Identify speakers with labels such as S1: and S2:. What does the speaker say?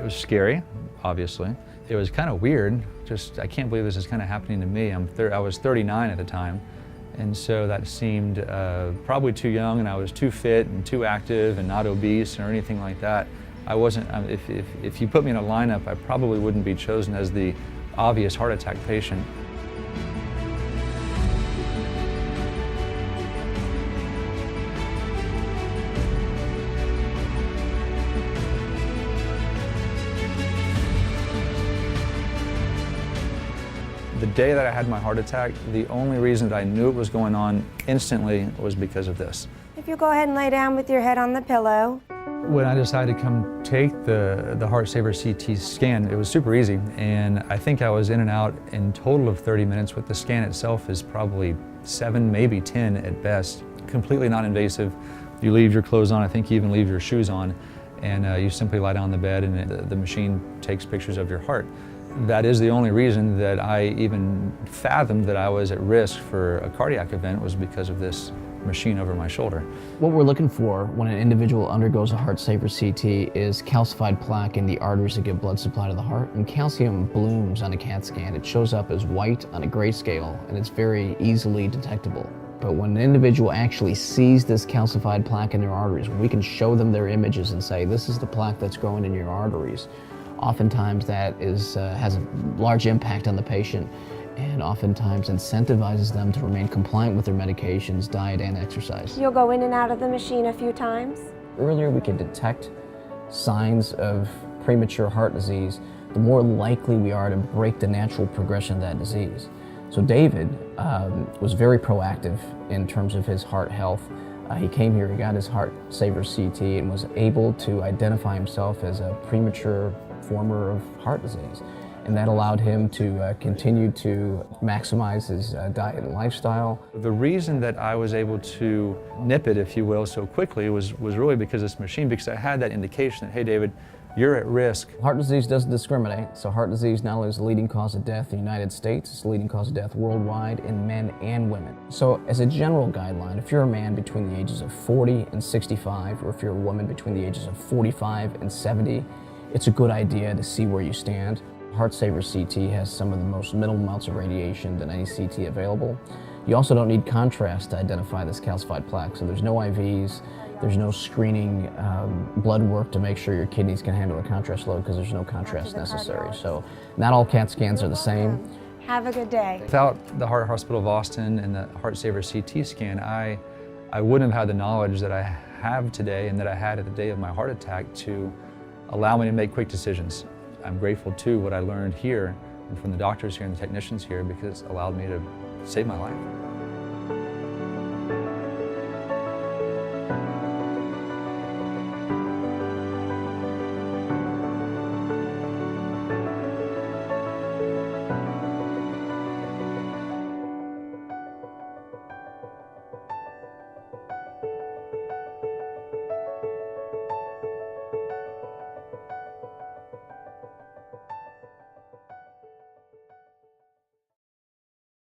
S1: It was scary, obviously. It was kind of weird. Just, I can't believe this is kind of happening to me. I was 39 at the time, and so that seemed probably too young, and I was too fit and too active and not obese or anything like that. I wasn't, if you put me in a lineup, I probably wouldn't be chosen as the obvious heart attack patient. The day that I had my heart attack, the only reason that I knew it was going on instantly was because of this.
S2: If you go ahead and lay down with your head on the pillow.
S1: When I decided to come take the HeartSaver CT scan, it was super easy, and I think I was in and out in total of 30 minutes. With the scan itself is probably 7, maybe 10 at best. Completely non-invasive. You leave your clothes on, I think you even leave your shoes on, and you simply lie down on the bed and the machine takes pictures of your heart. That is the only reason that I even fathomed that I was at risk for a cardiac event, was because of this machine over my shoulder.
S3: What we're looking for when an individual undergoes a HeartSaver CT is calcified plaque in the arteries that give blood supply to the heart, and calcium blooms on a CAT scan. It shows up as white on a grayscale, and it's very easily detectable. But when an individual actually sees this calcified plaque in their arteries, when we can show them their images and say, this is the plaque that's growing in your arteries, oftentimes that has a large impact on the patient, and oftentimes incentivizes them to remain compliant with their medications, diet, and exercise.
S2: You'll go in and out of the machine a few times.
S3: The earlier we can detect signs of premature heart disease, the more likely we are to break the natural progression of that disease. So David was very proactive in terms of his heart health. He came here, he got his HeartSaver CT, and was able to identify himself as a premature former of heart disease. And that allowed him to continue to maximize his diet and lifestyle.
S1: The reason that I was able to nip it, if you will, so quickly was really because of this machine, because I had that indication that, hey David, you're at risk.
S3: Heart disease doesn't discriminate. So heart disease not only is the leading cause of death in the United States, it's the leading cause of death worldwide in men and women. So as a general guideline, if you're a man between the ages of 40 and 65, or if you're a woman between the ages of 45 and 70, it's a good idea to see where you stand. HeartSaver CT has some of the most minimal amounts of radiation than any CT available. You also don't need contrast to identify this calcified plaque, so there's no IVs, there's no screening blood work to make sure your kidneys can handle the contrast load, because there's no contrast necessary. So not all CAT scans are the same.
S2: Have a good day.
S1: Without the Heart Hospital of Austin and the HeartSaver CT scan, I wouldn't have had the knowledge that I have today and that I had at the day of my heart attack to allow me to make quick decisions. I'm grateful to what I learned here and from the doctors here and the technicians here, because it's allowed me to save my life.